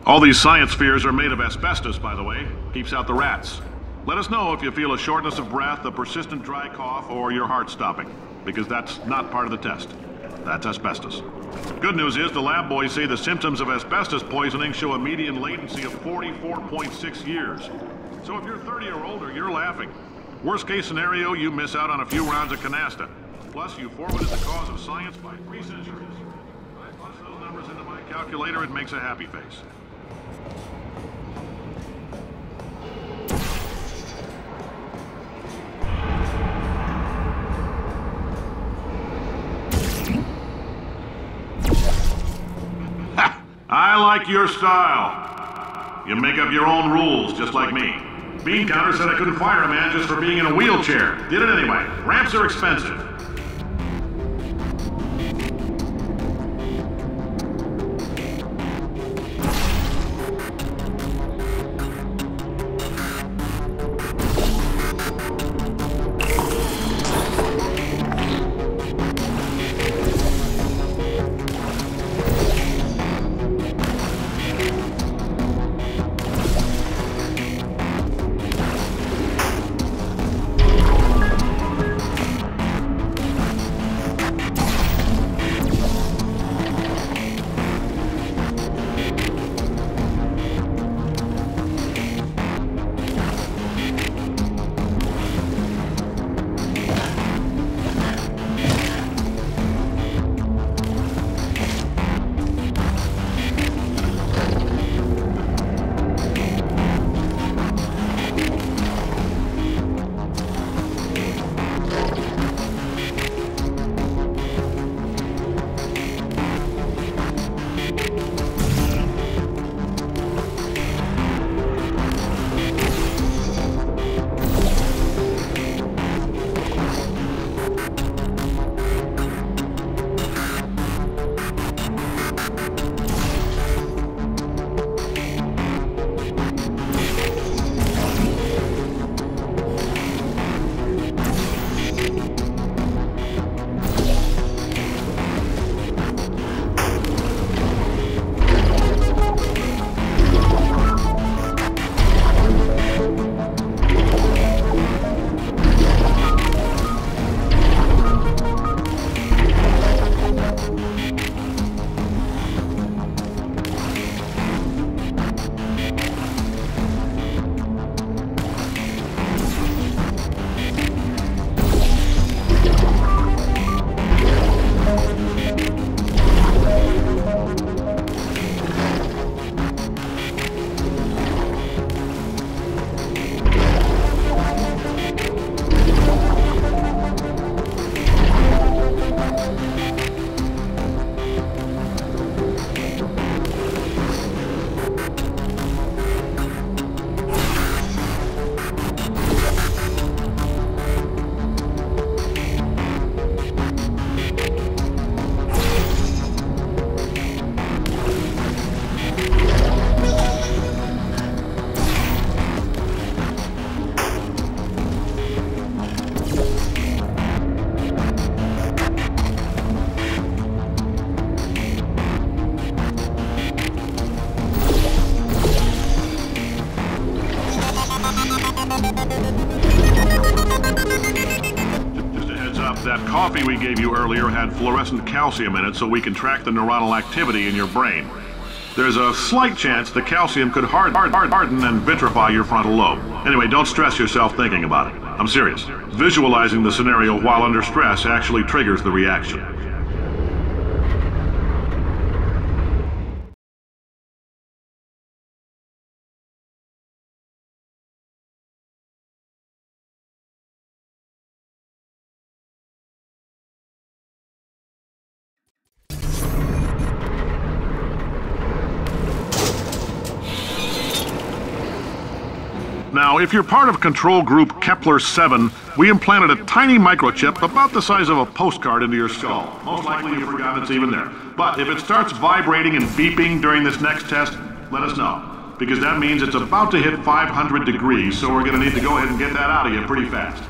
All these science spheres are made of asbestos, by the way. Keeps out the rats. Let us know if you feel a shortness of breath, a persistent dry cough, or your heart stopping, because that's not part of the test. That's asbestos. Good news is the lab boys say the symptoms of asbestos poisoning show a median latency of 44.6 years. So if you're 30 or older, you're laughing. Worst case scenario, you miss out on a few rounds of canasta. Plus, you forwarded the cause of science by 3 centuries. I plus those numbers into my calculator, it makes a happy face. I like your style. You make up your own rules, just like me. Bean Counter said I couldn't fire a man just for being in a wheelchair. Did it anyway. Ramps are expensive. That coffee we gave you earlier had fluorescent calcium in it so we can track the neuronal activity in your brain. There's a slight chance the calcium could harden and vitrify your frontal lobe. Anyway, don't stress yourself thinking about it. I'm serious. Visualizing the scenario while under stress actually triggers the reaction. Now, if you're part of control group Kepler-7, we implanted a tiny microchip about the size of a postcard into your skull. Most likely you've forgotten it's even there. But if it starts vibrating and beeping during this next test, let us know. Because that means it's about to hit 500 degrees, so we're going to need to go ahead and get that out of you pretty fast.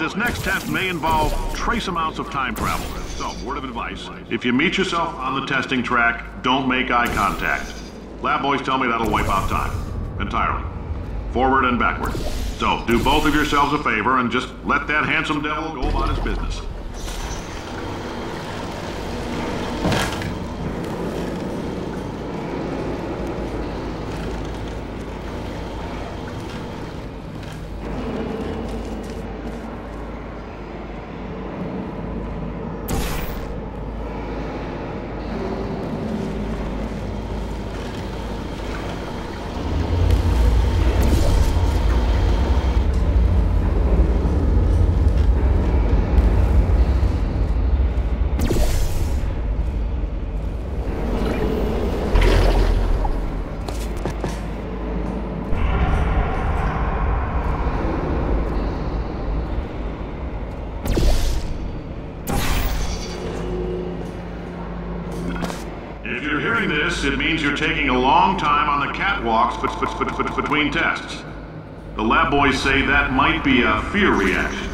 this next test may involve trace amounts of time travel. So, word of advice, if you meet yourself on the testing track, don't make eye contact. Lab boys tell me that'll wipe out time. Entirely. Forward and backward. So, do both of yourselves a favor and just let that handsome devil go about his business. If you're hearing this, it means you're taking a long time on the catwalks between tests. The lab boys say that might be a fear reaction.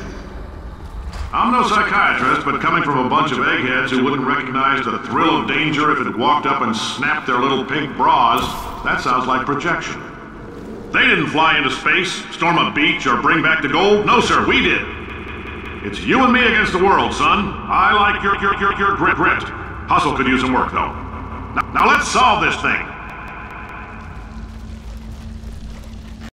I'm no psychiatrist, but coming from a bunch of eggheads who wouldn't recognize the thrill of danger if it walked up and snapped their little pink bras, that sounds like projection. They didn't fly into space, storm a beach, or bring back the gold. No, sir, we did. It's you and me against the world, son. I like your grit. Hustle could use some work, though. Now let's solve this thing.